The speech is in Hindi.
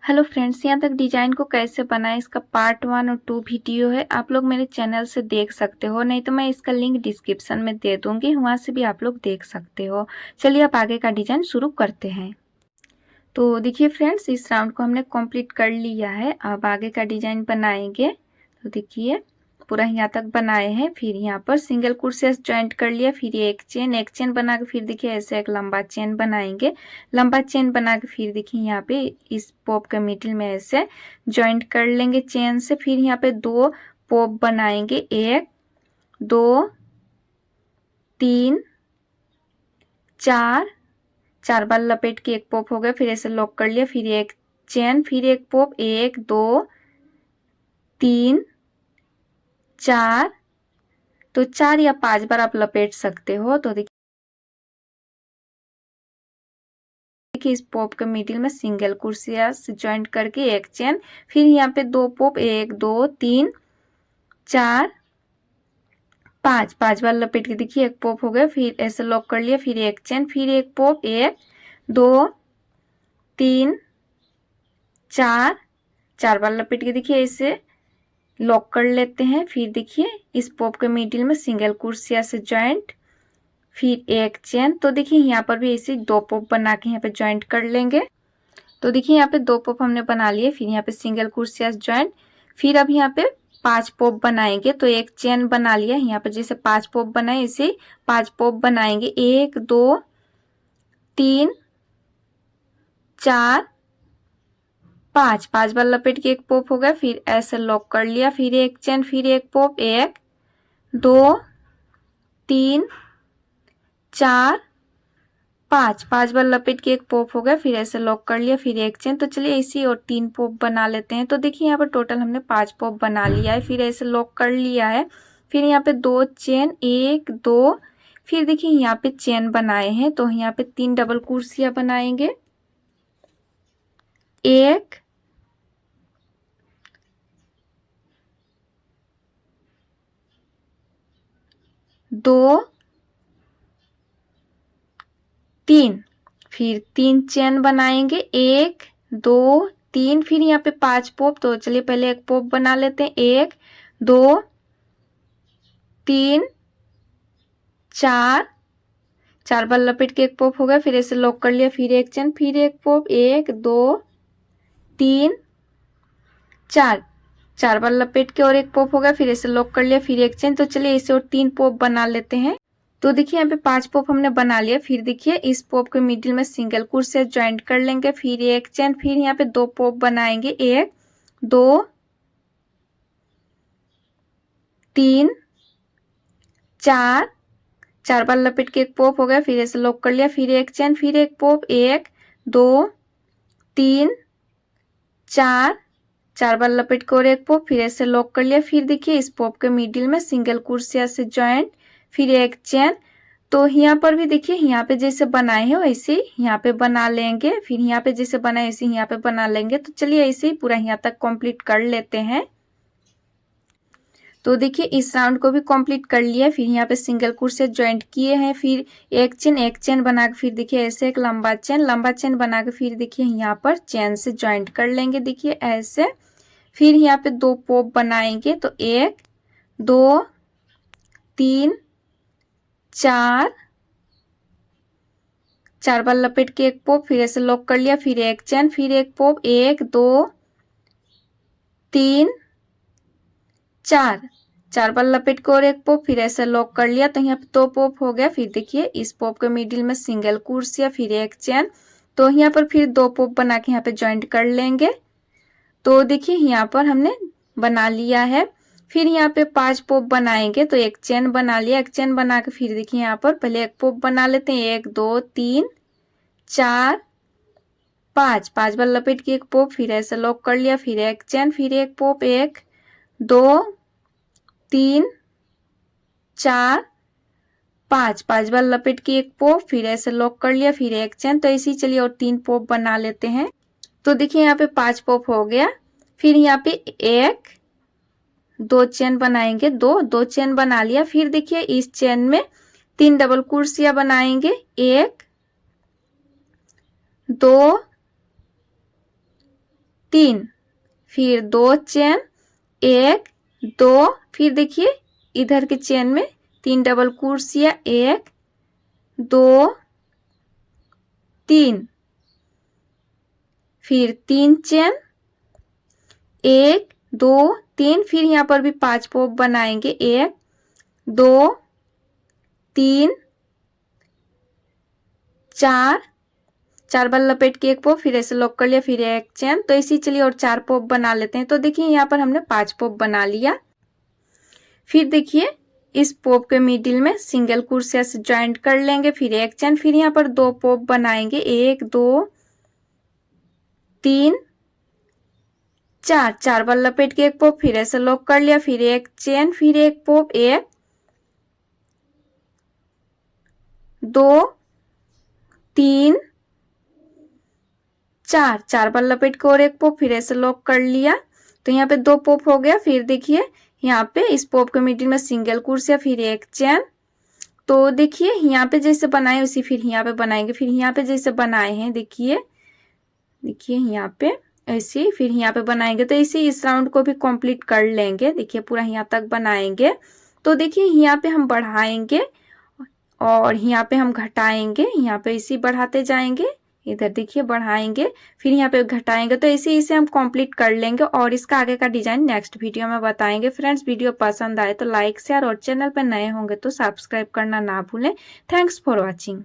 हेलो फ्रेंड्स, यहाँ तक डिजाइन को कैसे बनाएं इसका पार्ट 1 और 2 वीडियो है। आप लोग मेरे चैनल से देख सकते हो, नहीं तो मैं इसका लिंक डिस्क्रिप्शन में दे दूंगी, वहां से भी आप लोग देख सकते हो। चलिए अब आगे का डिजाइन शुरू करते हैं। तो देखिए फ्रेंड्स, इस राउंड को हमने कंप्लीट कर लिया है। अब आगे का डिजाइन बनाएंगे। तो देखिए पूरा यहाँ तक बनाए हैं, फिर यहाँ पर सिंगल क्रोशेट ज्वाइंट कर लिया, फिर एक चेन बना के फिर देखिए ऐसे एक लंबा चेन बनाएंगे। लंबा चेन बना के फिर देखिए यहाँ पे इस पॉप के मिडिल में ऐसे ज्वाइंट कर लेंगे चेन से। फिर यहाँ पे दो पॉप बनाएंगे, 1 2 3 4 4 बार लपेट के एक पॉप हो गया, फिर ऐसे लॉक कर लिया, फिर एक चेन, फिर एक पॉप, 1 2 3 4। तो 4 या 5 बार आप लपेट सकते हो। तो देखिए इस पॉप के मिडिल में सिंगल क्रोशिया से ज्वाइंट करके एक चेन, फिर यहाँ पे दो पॉप, 1 2 3 4 5 5 बार लपेट के देखिए एक पॉप हो गया, फिर ऐसे लॉक कर लिया, फिर एक चेन, फिर एक पॉप, 1 2 3 4 4 बार लपेट के देखिए ऐसे लॉक कर लेते हैं। फिर देखिए इस पॉप के मिडिल में सिंगल क्रोशिया से ज्वाइंट, फिर एक चेन। तो देखिए यहाँ पर भी ऐसे दो पॉप बना के यहाँ पे ज्वाइंट कर लेंगे। तो देखिए यहाँ पे दो पॉप हमने बना लिए, फिर यहाँ पे सिंगल क्रोशिया ज्वाइंट, फिर अब यहाँ पे 5 पॉप बनाएंगे। तो एक चेन बना लिया, यहाँ पे जैसे 5 पॉप बनाए ऐसे 5 पॉप बनाएंगे, 1 2 3 4 5 5 बार लपेट के एक पॉप हो गया, फिर ऐसे लॉक कर लिया, फिर एक चेन, फिर एक पॉप, 1 2 3 4 5 5 बार लपेट के एक पॉप हो गया, फिर ऐसे लॉक कर लिया, फिर एक चेन। तो चलिए इसी और 3 पॉप बना लेते हैं। तो देखिए यहाँ पर टोटल हमने 5 पॉप बना लिया है, फिर ऐसे लॉक कर लिया है, फिर यहाँ पे 2 चेन, 1 2, फिर देखिए यहाँ पे चेन बनाए हैं। तो यहाँ पे 3 डबल क्रोशिया बनाएंगे, 1 2 3, फिर 3 चेन बनाएंगे, 1 2 3, फिर यहाँ पे 5 पॉप। तो चलिए पहले एक पॉप बना लेते हैं, 1 2 3 4 4 बार लपेट के एक पॉप हो गया, फिर ऐसे लॉक कर लिया, फिर एक चेन, फिर एक पॉप, 1 2 3 4 4 बार लपेट के और एक पॉप हो गया, फिर ऐसे लॉक कर लिया, फिर एक चेन। तो चलिए इसे और 3 पॉप बना लेते हैं। तो देखिए यहाँ पे 5 पॉप हमने बना लिया, फिर देखिए इस पॉप के मिडिल में सिंगल क्रोशिया ज्वाइंट कर लेंगे, फिर एक चेन, फिर यहाँ पे 2 पॉप बनाएंगे, 1 2 3 4 4 बार लपेट के एक पॉप हो गया, फिर ऐसे लॉक कर लिया, फिर एक चेन, फिर एक पॉप, 1 2 3 4 4 बार लपेट के और एक पॉप, फिर ऐसे लॉक कर लिया, फिर देखिए इस पॉप के मिडिल में सिंगल क्रोशिया से ज्वाइंट, फिर एक चेन। तो यहाँ पर भी देखिए यहाँ पे जैसे बनाए हैं वैसे यहाँ पे बना लेंगे, फिर यहाँ पे जैसे बनाए वैसे यहाँ पे बना लेंगे। तो चलिए ऐसे ही पूरा यहाँ तक कंप्लीट कर लेते हैं। तो देखिए इस राउंड को भी कंप्लीट कर लिया, फिर यहाँ पे सिंगल क्रोशिया ज्वाइंट किए हैं, फिर एक चेन बना के फिर देखिए ऐसे एक लंबा चेन बना के फिर देखिए यहाँ पर चेन से ज्वाइंट कर लेंगे, देखिए ऐसे। फिर यहाँ पे 2 पॉप बनाएंगे, तो 1 2 3 4 4 बार लपेट के एक पॉप, फिर ऐसे लॉक कर लिया, फिर एक चेन, फिर एक पॉप, 1 2 3 4 4 बार लपेट के और एक पॉप, फिर ऐसे लॉक कर लिया। तो यहाँ पे 2 पॉप हो गया, फिर देखिए इस पॉप के मिडिल में सिंगल क्रोशिया, फिर एक चेन। तो यहाँ पर फिर 2 पॉप बना के यहाँ पे ज्वाइंट कर लेंगे। तो देखिए यहाँ पर हमने बना लिया है, फिर यहाँ पे 5 पॉप बनाएंगे। तो एक चेन बना लिया, एक चेन बना के फिर देखिए यहाँ पर पहले एक पॉप बना लेते हैं, 1 2 3 4 5 5 बार लपेट के एक पॉप, फिर ऐसे लॉक कर लिया, फिर एक चेन, फिर एक पॉप, 1 2 3 4 5 5 बार लपेट के एक पॉप, फिर ऐसे लॉक कर लिया, फिर एक चेन। तो इसी चलिए और 3 पॉप बना लेते हैं। तो देखिए यहाँ पे 5 पॉप हो गया, फिर यहाँ पे 1 2 चेन बनाएंगे, 2 चेन बना लिया, फिर देखिए इस चेन में 3 डबल क्रोशिया बनाएंगे, 1 2 3, फिर 2 चेन, 1 2, फिर देखिए इधर के चेन में 3 डबल कुर्सियां, 1 2 3, फिर 3 चेन, 1 2 3, फिर यहाँ पर भी 5 पॉप बनाएंगे, 1 2 3 4, 4 बार लपेट के एक पॉप, फिर ऐसे लॉक कर लिया, फिर एक चेन। तो इसी चलिए और 4 पॉप बना लेते हैं। तो देखिए यहाँ पर हमने 5 पॉप बना लिया। फिर देखिए इस पॉप के मिडिल में सिंगल क्रोशिया से ज्वाइंट कर लेंगे, फिर एक चेन, फिर यहाँ पर 2 पॉप बनाएंगे, 1 2 3 4, 4 बार लपेट के एक पॉप, फिर ऐसे लॉक कर लिया, फिर एक चेन, फिर एक पॉप, 1 2 3 4, 4 बार लपेट के और एक पॉप, फिर ऐसे लॉक कर लिया। तो यहाँ पे 2 पॉप हो गया। फिर देखिए यहाँ पे इस पॉप के मिडिल में सिंगल क्रोशिया, फिर एक चेन। तो देखिए यहाँ पे जैसे बनाए उसी फिर यहाँ पे बनाएंगे, फिर यहाँ पे जैसे बनाए हैं देखिए यहाँ पे ऐसे, फिर यहाँ पे बनाएंगे। तो इसी इस राउंड को भी कंप्लीट कर लेंगे। देखिए पूरा यहाँ तक बनाएंगे। तो देखिए यहाँ पे हम बढ़ाएंगे और यहाँ पे हम घटाएंगे, यहाँ पे इसी बढ़ाते जाएंगे, इधर देखिए बढ़ाएंगे, फिर यहाँ पे घटाएंगे। तो इसे हम कंप्लीट कर लेंगे और इसका आगे का डिजाइन नेक्स्ट वीडियो में बताएंगे। फ्रेंड्स वीडियो पसंद आए तो लाइक शेयर और चैनल पर नए होंगे तो सब्सक्राइब करना ना भूलें। Thanks for watching.